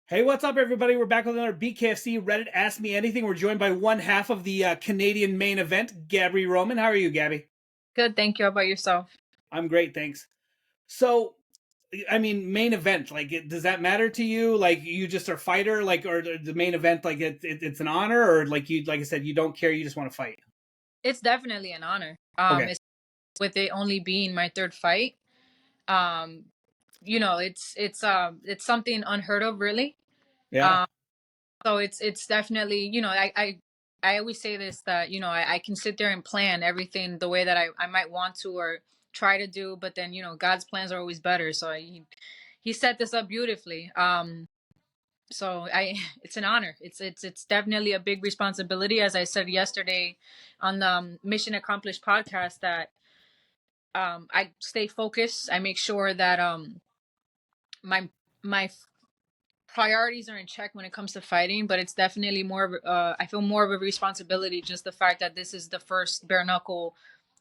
Hey, what's up, everybody? We're back with another BKFC Reddit Ask Me Anything. We're joined by one half of the Canadian main event, Gabby Roman. How are you, Gabby? Good, thank you. How about yourself? I'm great, thanks. So, I mean, main event, like, does that matter to you? Like, you just are a fighter, like, or the main event, like, it's an honor, or like you, like I said, you don't care, you just want to fight. It's definitely an honor. Okay. It's with it only being my third fight. Um, it's something unheard of, really. Yeah. Um, so it's definitely, I always say this that I can sit there and plan everything the way that I might want to or try to do, but then God's plans are always better. So he set this up beautifully. So I it's an honor. It's definitely a big responsibility, as I said yesterday on the Mission Accomplished podcast, that I stay focused. I make sure that my my priorities are in check when it comes to fighting, but it's definitely more of I feel more of a responsibility, just the fact that this is the first bare knuckle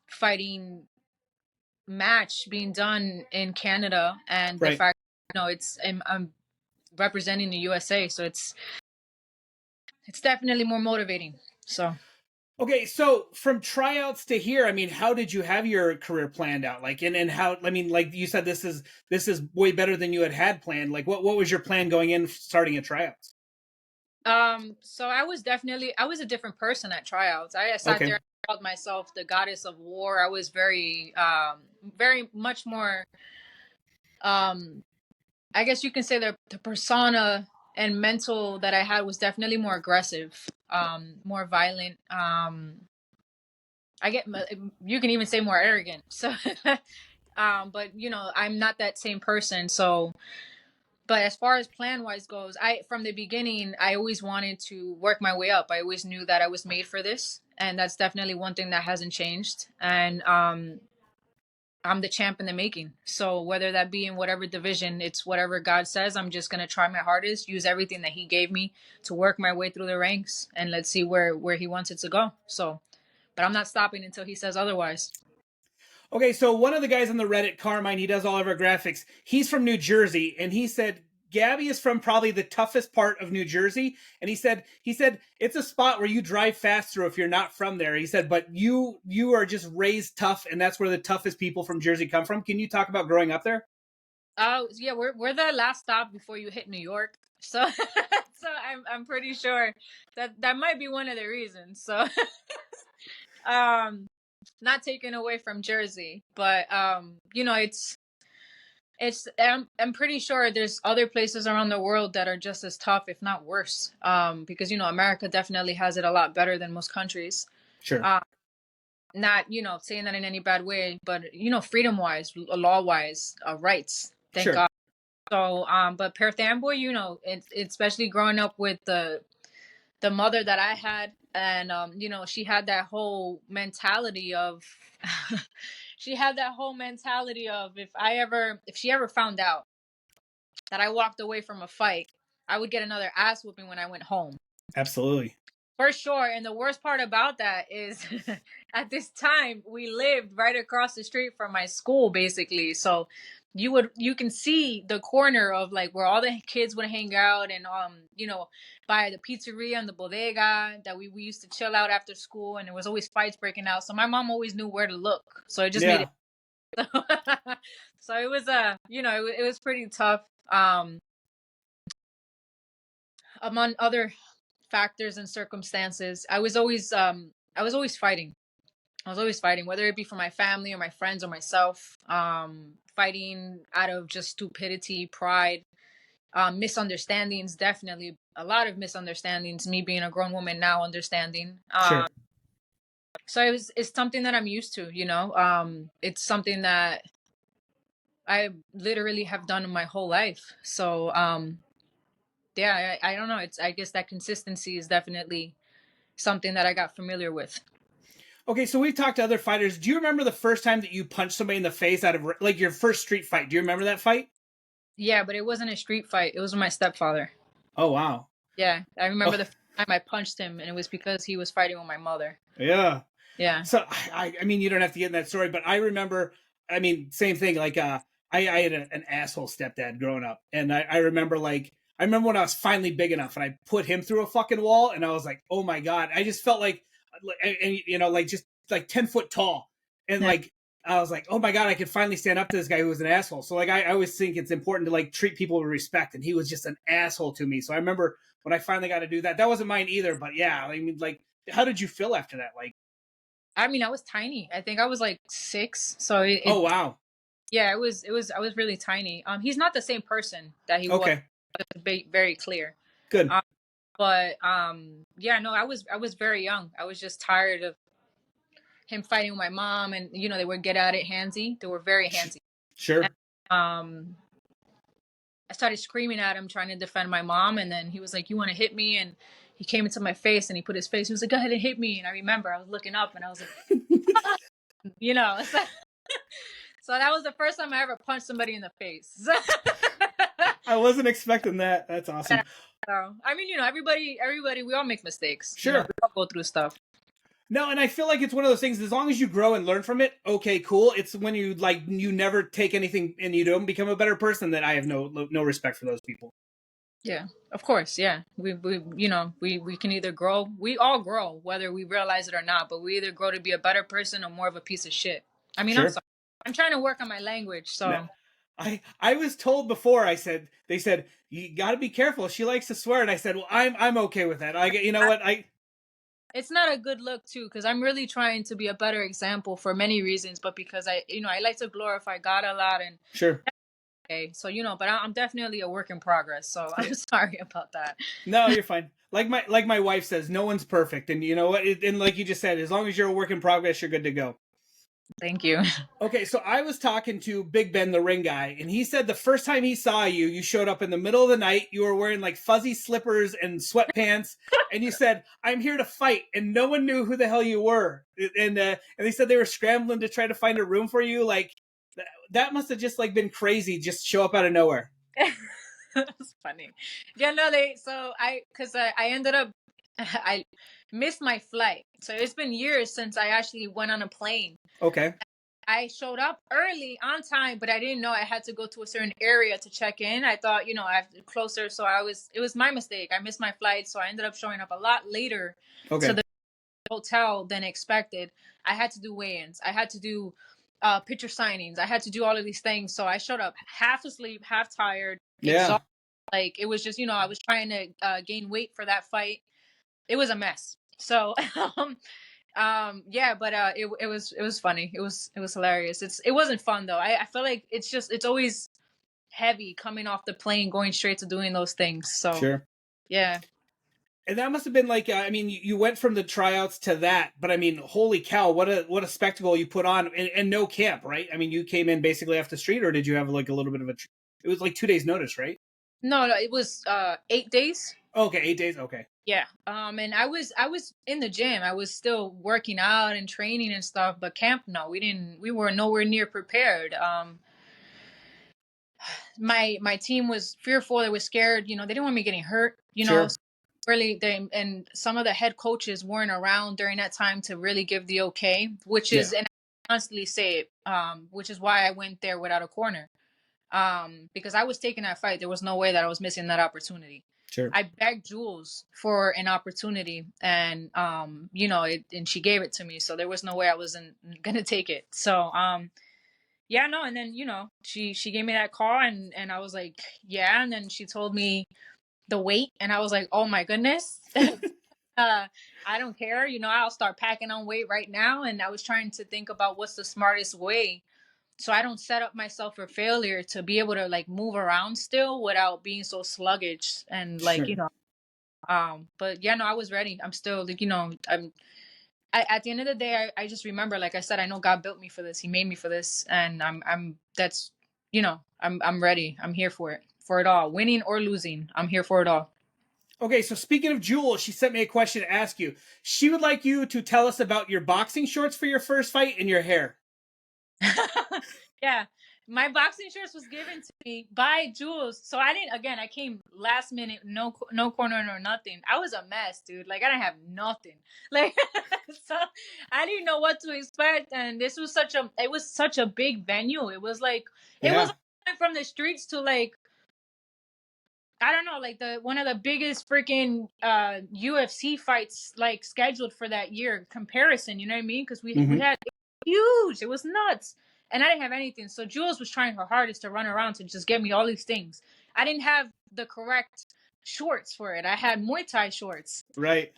fighting match being done in Canada, and the Right. fact it's I'm representing the USA, so it's definitely more motivating. So Okay, so from tryouts to here, I mean, how did you have your career planned out? Like, and how? I mean, like you said, this is way better than you had planned. Like, what was your plan going in, starting at tryouts? so I was a different person at tryouts. I sat there Okay. and called myself the goddess of war. I was very much more, um, I guess you can say the persona and mental that I had was definitely more aggressive, more violent. I get, you can even say more arrogant. So, but I'm not that same person. So, but as far as plan wise goes, I from the beginning I always wanted to work my way up. I always knew that I was made for this, and that's definitely one thing that hasn't changed. And I'm the champ in the making. So whether that be in whatever division, it's whatever God says. I'm just gonna try my hardest, use everything that He gave me to work my way through the ranks, and let's see where He wants it to go. So, but I'm not stopping until He says otherwise. Okay, so one of the guys on the Reddit, Carmine, he does all of our graphics. He's from New Jersey, and he said Gabby is from probably the toughest part of New Jersey, and he said it's a spot where you drive fast through if you're not from there. He said, but you are just raised tough, and that's where the toughest people from Jersey come from. Can you talk about growing up there? Yeah, we're the last stop before you hit New York. So so I'm pretty sure that might be one of the reasons. So um not taken away from Jersey, but I'm pretty sure there's other places around the world that are just as tough, if not worse. Because America definitely has it a lot better than most countries. Sure. Uh, Not saying that in any bad way, but freedom wise, law wise, rights. Thank Sure. God. So, but Perthamboy, especially growing up with the mother that I had, and she had that whole mentality of, she had that whole mentality of if she ever found out that I walked away from a fight, I would get another ass whooping when I went home. Absolutely. For sure. And the worst part about that is at this time we lived right across the street from my school, basically. So you can see the corner of like where all the kids would hang out, and by the pizzeria and the bodega that we used to chill out after school, and there was always fights breaking out. So my mom always knew where to look. So it just made Yeah. it so it was it was pretty tough. Um Among other factors and circumstances, I was always fighting. I was always fighting, whether it be for my family or my friends or myself. Fighting out of just stupidity, pride, misunderstandings. Definitely a lot of misunderstandings. Me being a grown woman now, understanding. Sure. So it's something that I'm used to. It's something that I literally have done in my whole life. So yeah, I don't know. I guess that consistency is definitely something that I got familiar with. Okay, so we've talked to other fighters. Do you remember the first time that you punched somebody in the face out of like your first street fight? Do you remember that fight? Yeah, but it wasn't a street fight. It was with my stepfather. Oh wow. Yeah, I remember Oh the first time I punched him, and it was because he was fighting with my mother. yeah. Yeah. So I mean, you don't have to get in that story, but I remember. I mean, same thing. Like, I had an asshole stepdad growing up, and I remember like I remember when I was finally big enough and I put him through a fucking wall, and I was like, oh my god, I just felt like, and you know, like just like 10 foot tall, and Yeah. like I was like, oh my god, I could finally stand up to this guy who was an asshole. So like I always think it's important to like treat people with respect, and he was just an asshole to me. So I remember when I finally got to do that. That wasn't mine either, but yeah, I mean, like, how did you feel after that? Like, I mean, I was tiny. I think I was like 6. So oh wow, yeah, I was really tiny. He's not the same person that he was. okay, Very clear. good, Um, but yeah, no, I was very young. I was just tired of him fighting with my mom, and you know they would get at it handsy. They were very handsy. And, sure. I started screaming at him, trying to defend my mom, and then he was like, "You want to hit me?" And he came into my face and he put his face. He was like, "Go ahead and hit me." And I remember I was looking up and I was like, you know, so, so that was the first time I ever punched somebody in the face. I wasn't expecting that. That's awesome. So, I mean, you know, everybody, we all make mistakes. Sure. You know, we all go through stuff. No, and I feel like it's one of those things. As long as you grow and learn from it, okay, cool. It's when you like you never take anything and you don't become a better person that I have no respect for those people. Yeah, of course. Yeah, we you know we can either grow. We all grow, whether we realize it or not. But we either grow to be a better person or more of a piece of shit. I mean, I'm Sure. sorry. I'm trying to work on my language. So No. I was told before. They said you got to be careful. She likes to swear, and I said, well, I'm okay with that. You know what it's not a good look too, because I'm really trying to be a better example for many reasons, but because I like to glorify God a lot, and sure. okay, so but I'm definitely a work in progress. So I'm sorry about that. No, you're fine. Like my wife says, no one's perfect, and you know what? And like you just said, as long as you're a work in progress, you're good to go. Thank you. Okay, so I was talking to Big Ben, the ring guy, and he said the first time he saw you, you showed up in the middle of the night. You were wearing like fuzzy slippers and sweatpants, and you said, "I'm here to fight," and no one knew who the hell you were. And they said they were scrambling to try to find a room for you. Like that must have just like been crazy. Just show up out of nowhere. That's funny. Yeah, no, because I ended up, I missed my flight. So it's been years since I actually went on a plane. Okay. I showed up early on time, but I didn't know I had to go to a certain area to check in. I thought, I have to closer. So it was my mistake. I missed my flight. So I ended up showing up a lot later to the hotel than expected. I had to do weigh-ins. I had to do picture signings. I had to do all of these things. So I showed up half asleep, half tired, exhausted. Like it was just, I was trying to gain weight for that fight. It was a mess. So yeah, but it was funny. It was hilarious. It wasn't fun though. I feel like it's always heavy coming off the plane going straight to doing those things. So sure. Yeah. And that must have been like, I mean, you went from the tryouts to that, but I mean, holy cow, what a spectacle you put on, and no camp, right? I mean, you came in basically off the street, or did you have like a little bit of it was like 2 days notice, right? No, it was 8 days. Okay, 8 days. Okay. Yeah. And I was in the gym. I was still working out and training and stuff, but camp, no, we were nowhere near prepared. My team was fearful. They were scared. They didn't want me getting hurt. Sure. So really, and some of the head coaches weren't around during that time to really give the okay, which is, and I constantly say it, which is why I went there without a corner, because I was taking that fight. There was no way that I was missing that opportunity. Sure. I begged Jules for an opportunity, and and she gave it to me. So there was no way I wasn't gonna take it. So yeah, no, and then she gave me that call, and I was like, yeah, and then she told me the weight, and I was like, oh my goodness. I don't care, I'll start packing on weight right now. And I was trying to think about what's the smartest way so I don't set up myself for failure, to be able to like move around still without being so sluggish and like sure. But yeah, no, I was ready. I'm still like, at the end of the day, I just remember, like I said, I know God built me for this. He made me for this, and that's I'm ready. I'm here for it all, winning or losing. I'm here for it all. Okay, so speaking of Jules, she sent me a question to ask you. She would like you to tell us about your boxing shorts for your first fight and your hair. Yeah, my boxing shorts was given to me by Jules. So I came last minute, no corner nor nothing. I was a mess, dude. Like I didn't have nothing. Like so I didn't know what to expect, and it was such a big venue. It was like it was from the streets to like I don't know, like one of the biggest freaking UFC fights like scheduled for that year comparison. You know what I mean? Because we Hmm. had it was huge. It was nuts, and I didn't have anything. So Jules was trying her hardest to run around to just get me all these things. I didn't have the correct shorts for it. I had Muay Thai shorts, Right.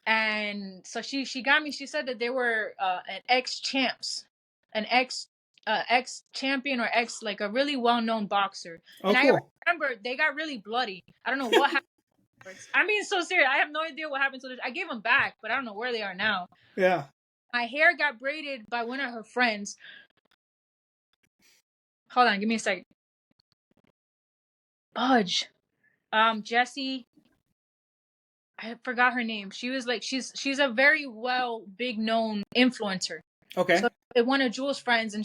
and so she got me. She said that they were an ex champs, an ex champion or ex like a really well known boxer. Oh, And I cool. remember they got really bloody. I don't know what happened. I mean, so serious. I have no idea what happened to this. I gave them back, but I don't know where they are now. Yeah. My hair got braided by one of her friends. Hold on, give me a second. Budge. Jessie. I forgot her name. She was like she's a very big known influencer. Okay. So one of Jules' friends, and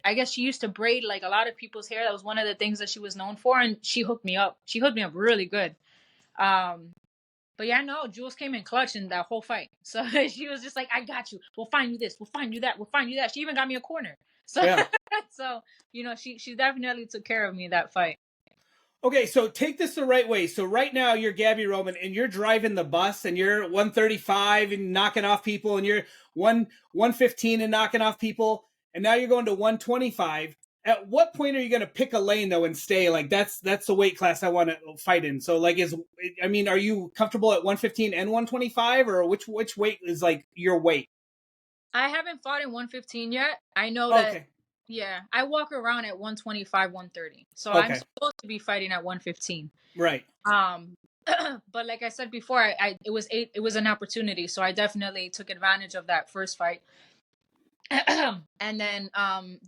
I guess she used to braid like a lot of people's hair. That was one of the things that she was known for, and she hooked me up. She hooked me up really good. But yeah, no, Jules came in clutch in that whole fight. So she was just like, "I got you. We'll find you this. We'll find you that. We'll find you that." She even got me a corner. So Yeah. so she definitely took care of me that fight. Okay, so take this the right way. So right now you're Gabby Roman and you're driving the bus and you're 135 and knocking off people and you're 115 and knocking off people and now you're going to 125. At what point are you going to pick a lane though and stay like that's the weight class I want to fight in? So like are you comfortable at 115 and 125 or which weight is like your weight? I haven't fought in 115 yet. I know that. Okay. Yeah, I walk around at 125, 130. So I'm Okay. supposed to be fighting at 115. Right. But like I said before, it was an opportunity, so I definitely took advantage of that first fight. And then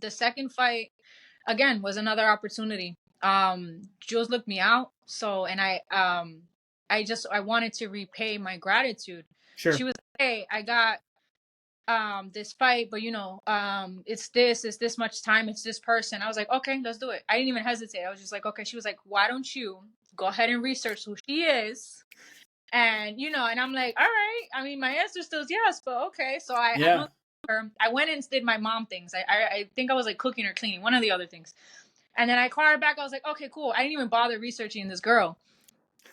the second fight again was another opportunity. Jules looked me out, so and I wanted to repay my gratitude. She Sure. was like, "Hey, I got this fight, but it's this much time, it's this person." I was like, "Okay, let's do it." I didn't even hesitate. I was just like, "Okay." She was like, "Why don't you go ahead and research who she is?" And and I'm like, "All right." I mean, my answer still is yes, but okay. So I Yeah. hung her. I went and did my mom things. I think I was like cooking or cleaning, one of the other things. And then I called her back. I was like, "Okay, cool." I didn't even bother researching this girl.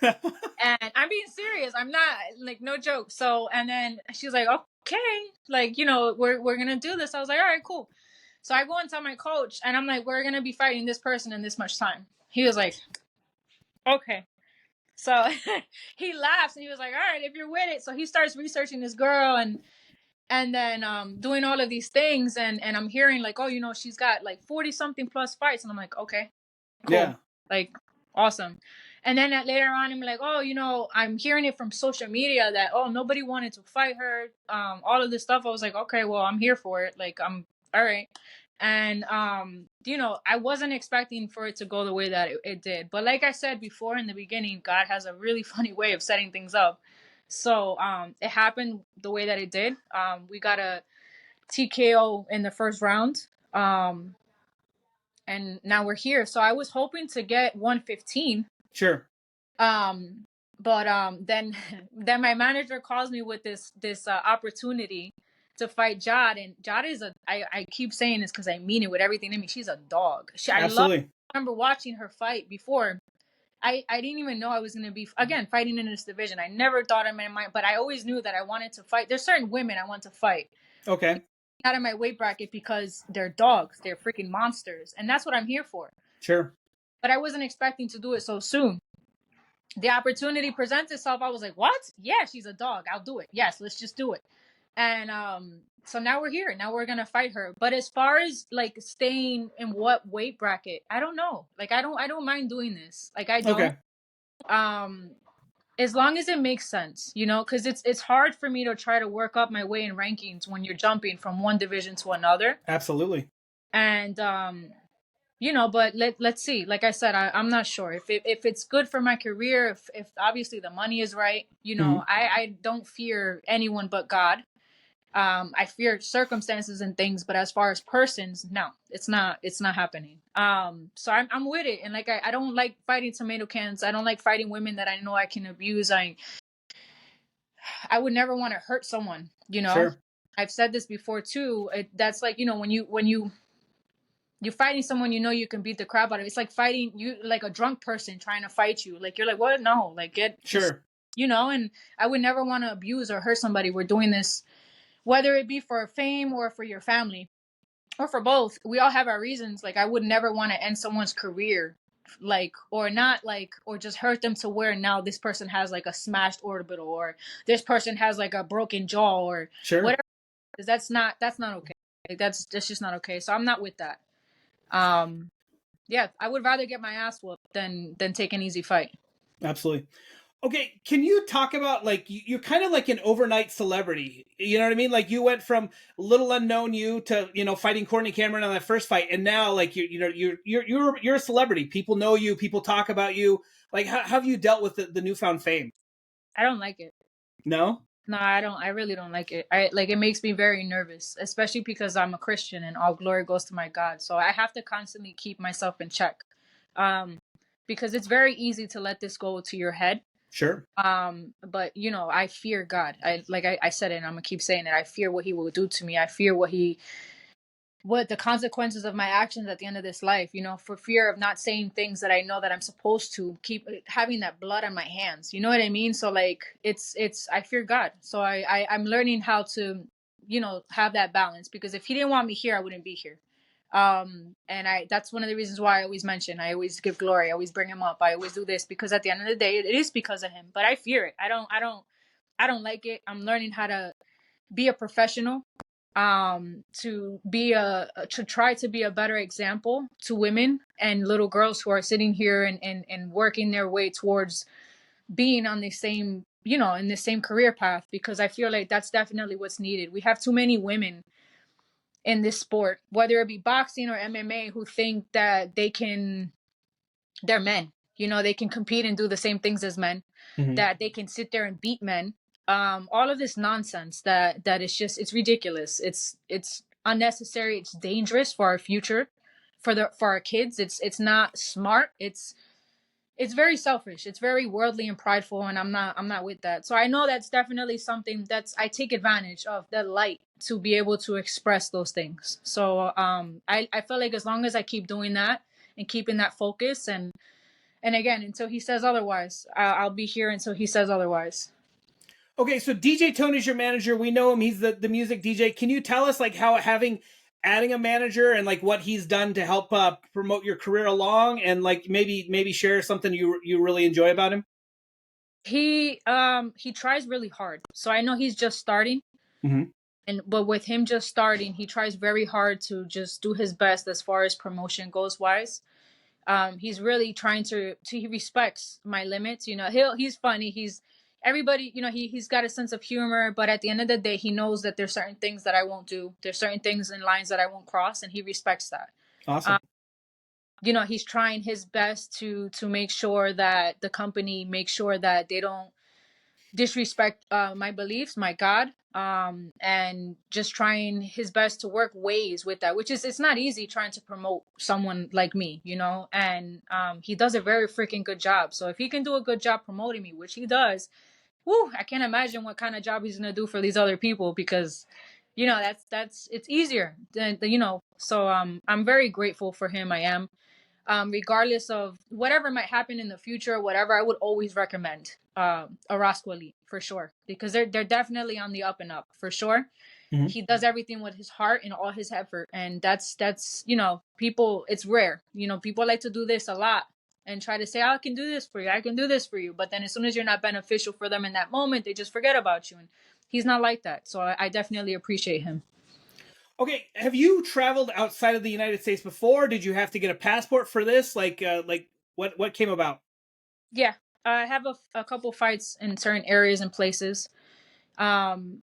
And I'm being serious. I'm not like no joke. So and then she was like, "Okay, like we're gonna do this." I was like, "All right, cool." So I go and tell my coach, and I'm like, "We're gonna be fighting this person in this much time." He was like, "Okay." So he laughs and he was like, "All right, if you're with it." So he starts researching this girl and then doing all of these things and I'm hearing like, "Oh, she's got like 40 something plus fights." And I'm like, "Okay, cool." Yeah. Like awesome. And then later on I'm like, "Oh, I'm hearing it from social media that nobody wanted to fight her." All of this stuff. I was like, "Okay, well, I'm here for it." Like I'm all right. And I wasn't expecting for it to go the way that it did. But like I said before in the beginning, God has a really funny way of setting things up. So it happened the way that it did. We got a TKO in the first round. And now we're here. So I was hoping to get 115. Sure. Um, but then then my manager calls me with this opportunity to fight Jad, and Jad is I keep saying this because I mean it with everything in me. She's a dog. Absolutely. I remember watching her fight before. I didn't even know I was going to be again fighting in this division. I never thought in my mind, but I always knew that I wanted to fight. There's certain women I want to fight Okay. out of my weight bracket because they're dogs. They're freaking monsters, and that's what I'm here for. Sure. But I wasn't expecting to do it so soon. The opportunity presents itself. I was like, "What? Yeah, she's a dog. I'll do it. Yes, let's just do it." And so now we're here. Now we're gonna fight her. But as far as like staying in what weight bracket, I don't know. Like I don't mind doing this. Like I don't. Okay. Um, as long as it makes sense, because it's hard for me to try to work up my way in rankings when you're jumping from one division to another. Absolutely. And but let's see. Like I said, I'm not sure if it's good for my career. If obviously the money is right, Mm-hmm. I don't fear anyone but God. I fear circumstances and things, but as far as persons, no, it's not happening. So I'm with it, and like I don't like fighting tomato cans. I don't like fighting women that I know I can abuse. I would never want to hurt someone. Sure. I've said this before too. That's like when you You're fighting someone you know you can beat the crap out of. It's like fighting you like a drunk person trying to fight you. Like you're like, what? No, like get just Sure. and I would never want to abuse or hurt somebody. We're doing this whether it be for fame or for your family or for both. We all have our reasons. Like I would never want to end someone's career, like or not like or just hurt them to where now this person has like a smashed orbital or this person has like a broken jaw or Sure. whatever. That's not okay. Like, that's just not okay. So I'm not with that. Um, yeah, I would rather get my ass whooped than take an easy fight. Absolutely. Okay, can you talk about like you're kind of like an overnight celebrity? You know what I mean? Like you went from little unknown you to fighting Courtney Cameron on that first fight, and now like you're a celebrity. People know you. People talk about you. Like how have you dealt with the newfound fame? I don't like it. No. No, I don't. I really don't like it. I like it makes me very nervous, especially because I'm a Christian and all glory goes to my God. So I have to constantly keep myself in check, um, because it's very easy to let this go to your head. Sure. But I fear God. I said it, and I'm gonna keep saying it. I fear what He will do to me. I fear what the consequences of my actions at the end of this life, for fear of not saying things that I know that I'm supposed to, keep having that blood on my hands. You know what I mean? So like it's I fear God. So I'm learning how to, have that balance, because if he didn't want me here, I wouldn't be here. And that's one of the reasons why I always mention, I always give glory, I always bring him up, I always do this, because at the end of the day, it is because of him. But I fear it. I don't like it. I'm learning how to be a professional, to try to be a better example to women and little girls who are sitting here and working their way towards being on the same, in the same career path, because I feel like that's definitely what's needed. We have too many women in this sport, whether it be boxing or MMA, who think that they're men. They can compete and do the same things as men, Mm-hmm. that they can sit there and beat men. All of this nonsense that is just, it's ridiculous. It's unnecessary. It's dangerous for our future, for our kids. It's not smart. It's very selfish. It's very worldly and prideful, and I'm not with that. So I know that's definitely something I take advantage of, the light, to be able to express those things. So I feel like as long as I keep doing that and keeping that focus, and again, until he says otherwise, I'll be here until he says otherwise. Okay, so DJ Tony's your manager. We know him. He's the music DJ. Can you tell us like how adding a manager and like what he's done to help promote your career along, and like maybe share something you really enjoy about him? He tries really hard. So I know he's just starting, Mm-hmm. but with him just starting, he tries very hard to just do his best as far as promotion goes wise. He's really trying to he respects my limits. He's funny. He's everybody, he's got a sense of humor, but at the end of the day, he knows that there's certain things that I won't do. There's certain things in lines that I won't cross, and he respects that. Awesome. He's trying his best to make sure that the company makes sure that they don't disrespect my beliefs, my God, and just trying his best to work ways with that, which is, it's not easy trying to promote someone like me, and he does a very freaking good job. So if he can do a good job promoting me, which he does, whoo, I can't imagine what kind of job he's gonna do for these other people, because that's it's easier than. So I'm very grateful for him. I am, regardless of whatever might happen in the future, whatever, I would always recommend Orozco Elite for sure, because they're definitely on the up and up for sure. Mm-hmm. He does everything with his heart and all his effort, and that's people. It's rare. People like to do this a lot and try to say, "I can do this for you. I can do this for you," but then as soon as you're not beneficial for them in that moment, they just forget about you. And he's not like that, so I definitely appreciate him. Okay, have you traveled outside of the United States before? Did you have to get a passport for this? Like what came about? Yeah, I have a couple fights in certain areas and places. Um,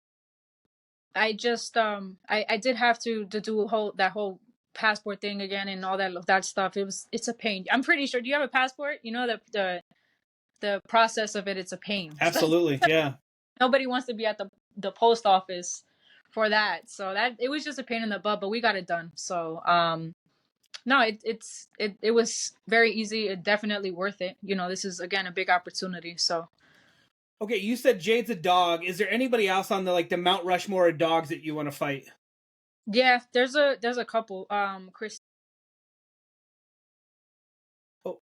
I just I did have to do that whole passport thing again and all that stuff. It's a pain. I'm pretty sure. Do you have a passport? The process of it's a pain. Absolutely, yeah. Nobody wants to be at the post office for that. So that it was just a pain in the butt, but we got it done. So no, it was very easy. It definitely worth it. This is again a big opportunity. So Okay, you said Jade's a dog. Is there anybody else on the Mount Rushmore of dogs that you want to fight? yeah, there's a couple. Chris.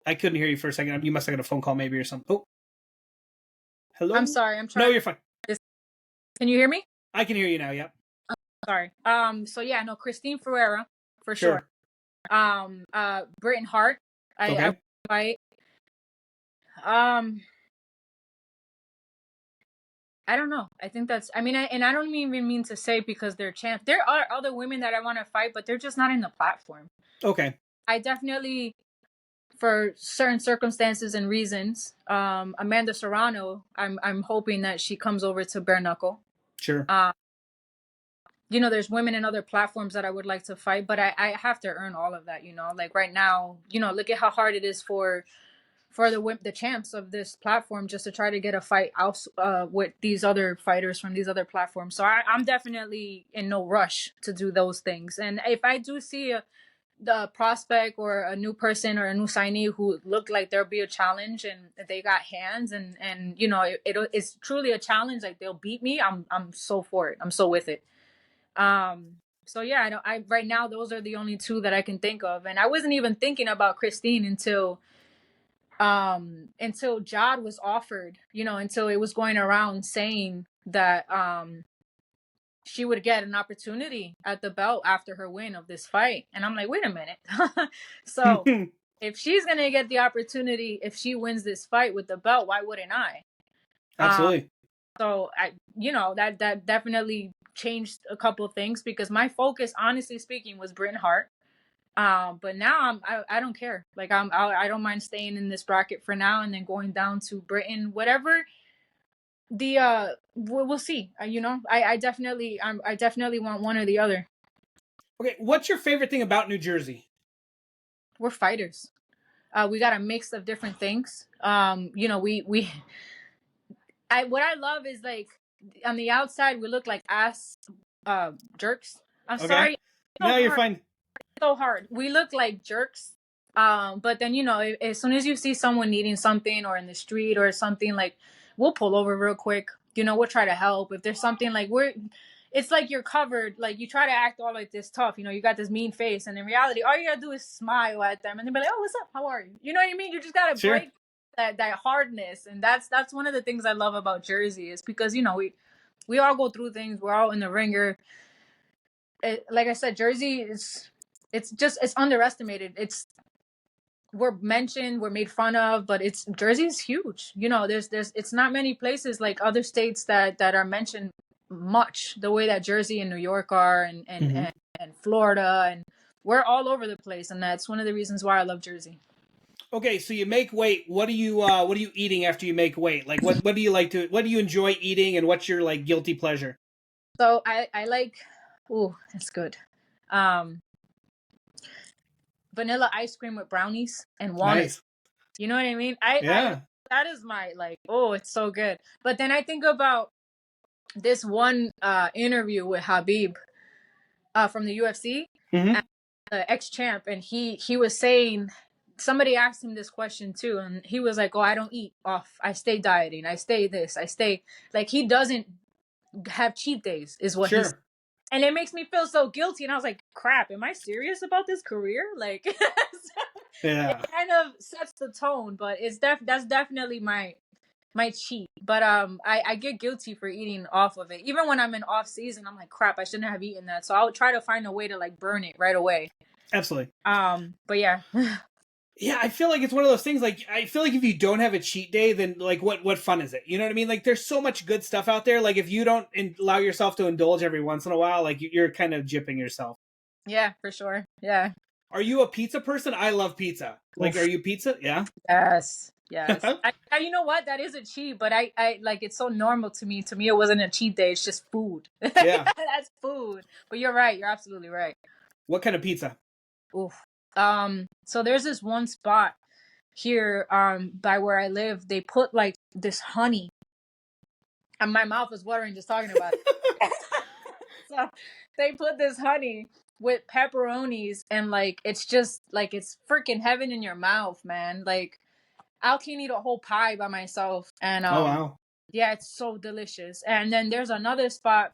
I couldn't hear you for a second. You must have got a phone call maybe or something. Oh, hello? I'm sorry. I'm No, trying. you're fine. Can you hear me? I can hear you now. Yep. Sorry. So yeah, no, Christine Ferreira for sure. Sure. Britain Hart. I Okay. fight. Um, I don't know. I think that's. I mean, I don't even mean to say because they're champs. There are other women that I want to fight, but they're just not in the platform. Okay. I definitely, for certain circumstances and reasons, Amanda Serrano. I'm hoping that she comes over to bare knuckle. Sure. You know, there's women in other platforms that I would like to fight, but I have to earn all of that. You know, like right now, you know, look at how hard it is for the champs of this platform just to try to get a fight out with these other fighters from these other platforms. So I'm definitely in no rush to do those things. And if I do see the prospect or a new person or a new signee who look like there'll be a challenge and they got hands and you know it's truly a challenge, like they'll beat me, I'm so for it. I'm so with it. So yeah, I right now those are the only two that I can think of, and I wasn't even thinking about Christine until Jod was offered, you know, until it was going around saying that she would get an opportunity at the belt after her win of this fight. And I'm like, wait a minute. So if she's gonna get the opportunity, if she wins this fight with the belt, why wouldn't I? Absolutely. So I, you know, that definitely changed a couple of things because my focus, honestly speaking, was Britain Hart. But now I don't care. Like I don't mind staying in this bracket for now and then going down to Britain, whatever the we'll see. You know, I definitely I definitely want one or the other. Okay. What's your favorite thing about New Jersey? We're fighters. We got a mix of different things. You know, we what I love is like on the outside we look like ass jerks. I'm Okay. sorry. No, you're fine. So hard. We look like jerks. But then you know, as soon as you see someone needing something or in the street or something, like we'll pull over real quick. You know, we'll try to help. If there's something like it's like you're covered. Like you try to act all like this tough. You know, you got this mean face, and in reality, all you gotta do is smile at them, and they'll be like, "Oh, what's up? How are you?" You know what I mean? You just gotta Sure. break that hardness, and that's one of the things I love about Jersey is because you know we all go through things. We're all in the ringer. Like I said, Jersey is it's underestimated. We're mentioned, we're made fun of, but Jersey is huge. You know, there's it's not many places like other states that are mentioned much the way that Jersey and New York are and Florida, and we're all over the place, and that's one of the reasons why I love Jersey. Okay, so you make weight. What are you eating after you make weight? Like what do you like to what do you enjoy eating and what's your like guilty pleasure? So I like, ooh, that's good. Um, Vanilla ice cream with brownies and walnuts. Nice. You know what I mean? Yeah. That is my like, oh, it's so good. But then I think about this one interview with Habib from the UFC, Mm-hmm. ex champ, and he was saying somebody asked him this question too, and he was like, "Oh, I don't eat off. I stay dieting. I stay this. I stay like he doesn't have cheat days." Is what he's Sure. and it makes me feel so guilty. And I was like, "Crap, am I serious about this career?" Like, it Yeah. kind of sets the tone, but that's definitely my cheat. But I get guilty for eating off of it. Even when I'm in off season, I'm like, crap, I shouldn't have eaten that. So I'll try to find a way to like burn it right away. Absolutely. But yeah. Yeah, I feel like it's one of those things. Like, I feel like if you don't have a cheat day, then like, what fun is it? You know what I mean? Like, there's so much good stuff out there. Like, if you don't allow yourself to indulge every once in a while, like you're kind of gypping yourself. Yeah, for sure. Yeah. Are you a pizza person? I love pizza. Like, Oof. are you pizza? Yeah. Yes. Yes. You know what? That is a cheat, but I like it's so normal to me. To me, it wasn't a cheat day. It's just food. Yeah. That's food. But you're right. You're absolutely right. What kind of pizza? Oof. So there's this one spot here by where I live. They put like this honey, and my mouth is watering just talking about it. So they put this honey with pepperonis, and like it's just like it's freaking heaven in your mouth, man. Like I can eat a whole pie by myself, and Oh wow. yeah, it's so delicious. And then there's another spot,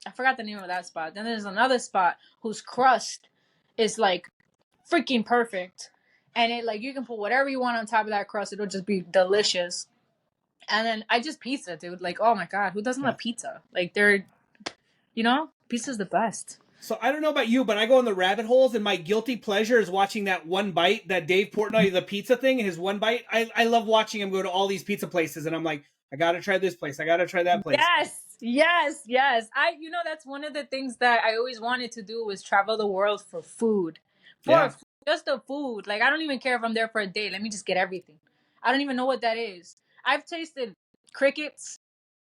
I forgot the name of that spot. Then there's another spot whose crust is like freaking perfect. and it like you can put whatever you want on top of that crust. It'll just be delicious. And then I just pizza, dude. Like, oh my god, who doesn't Yeah. love pizza? Like, pizza's the best. So I don't know about you, but I go in the rabbit holes, and my guilty pleasure is watching that one bite, that Dave Portnoy, the pizza thing, his one bite. I love watching him go to all these pizza places, and I'm like, I gotta try this place, I gotta try that place. Yes. That's one of the things that I always wanted to do was travel the world for food, Yeah, just the food. Like, I don't even care if I'm there for a day. Let me just get everything. I don't even know what that is. I've tasted crickets.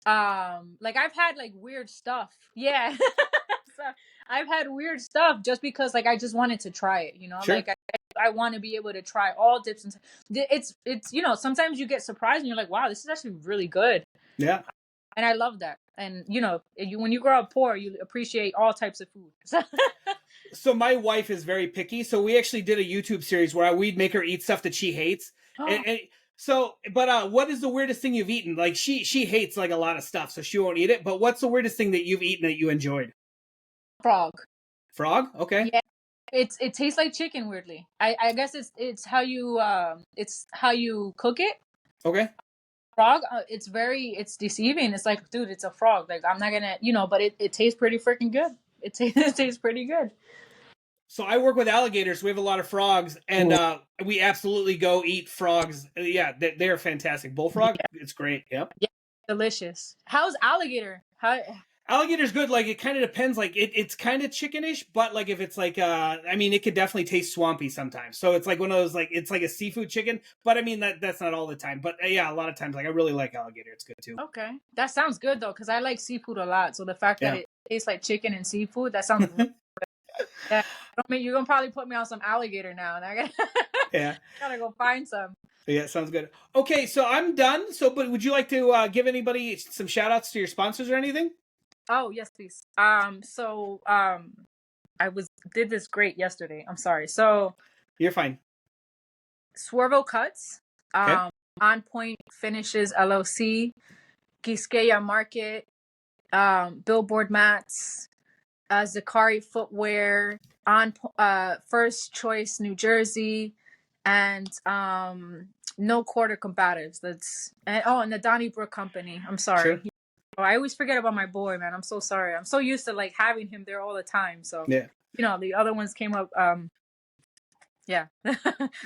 Like I've had like weird stuff. Yeah. So I've had weird stuff just because like I just wanted to try it. sure. Like I want to be able to try all dips and it's sometimes you get surprised and you're like, wow, this is actually really good. Yeah. And I love that. And when you grow up poor, you appreciate all types of food. So my wife is very picky. So we actually did a YouTube series where we'd make her eat stuff that she hates. And so, but what is the weirdest thing you've eaten? Like she hates like a lot of stuff, so she won't eat it. But what's the weirdest thing that you've eaten that you enjoyed? Frog. Frog? Okay. Yeah. It tastes like chicken weirdly. I guess it's how you cook it. Okay. Frog, it's deceiving. It's like, dude, it's a frog. Like, I'm not gonna, but it tastes pretty freaking good. It tastes pretty good. So I work with alligators. We have a lot of frogs, and we absolutely go eat frogs. Yeah, they're fantastic. Bullfrog, it's great. Yep. Yeah, delicious. How's alligator? Alligator's good. Like, it kind of depends. Like, it's kind of chickenish, but like if it's like, I mean, it could definitely taste swampy sometimes. So it's like one of those, like, it's like a seafood chicken. But I mean, that's not all the time. But yeah, a lot of times, like, I really like alligator. It's good too. Okay, that sounds good though, because I like seafood a lot. So the fact that it tastes like chicken and seafood, that sounds. Yeah, you're gonna probably put me on some alligator now, and I gotta go find some. Yeah, sounds good. Okay, so I'm done. So, but would you like to give anybody some shout outs to your sponsors or anything? Oh yes, please. I did this great yesterday. I'm sorry. So you're fine. Swervo Cuts, Okay. On Point Finishes LLC, Quisqueya Market, Billboard Mats, Zakari Footwear, on First Choice New Jersey, and No Quarter Combatives. And the Donnybrook Company. I'm sorry. Sure. I always forget about my boy, man. I'm so sorry. I'm so used to like having him there all the time. So yeah, the other ones came up. Yeah.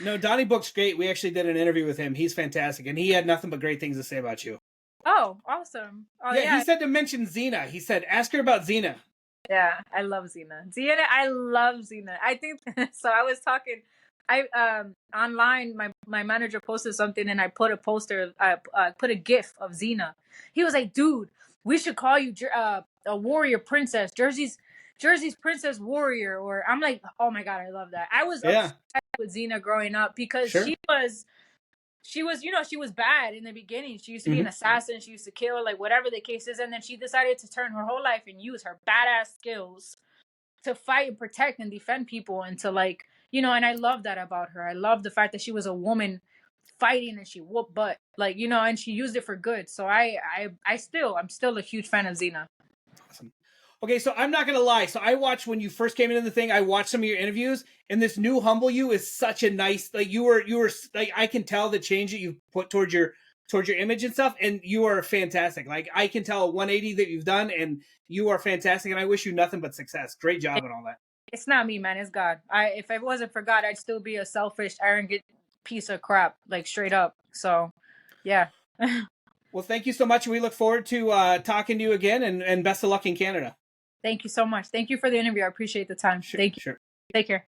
No, Donnybrook's great. We actually did an interview with him. He's fantastic, and he had nothing but great things to say about you. Oh, awesome. Oh, yeah, he said to mention Xena. He said, ask her about Xena. Yeah, I love Xena. I love Xena. I think so. I was talking. Online, my manager posted something, and I put a poster. I put a GIF of Xena. He was like, "Dude, we should call you a warrior princess, Jersey's princess warrior." Or I'm like, "Oh my god, I love that." I was obsessed with Xena growing up because she was she was bad in the beginning. She used to be an assassin. She used to kill, like whatever the case is, and then she decided to turn her whole life and use her badass skills to fight and protect and defend people, and to like, and I love that about her. I love the fact that she was a woman fighting and she whooped butt, like, and she used it for good. So I'm still a huge fan of Xena. Awesome. Okay, so I'm not gonna lie. So I watched when you first came into the thing. I watched some of your interviews, and this new Humble You is such a nice. Like you were like, I can tell the change that you put towards your image and stuff, and you are fantastic. Like I can tell a 180 that you've done, and you are fantastic. And I wish you nothing but success. Great job and all that. It's not me, man. It's God. If it wasn't for God, I'd still be a selfish, arrogant piece of crap, like straight up. So, yeah. Well, thank you so much. We look forward to talking to you again, and best of luck in Canada. Thank you so much. Thank you for the interview. I appreciate the time. Sure, Thank you. Sure. Take care.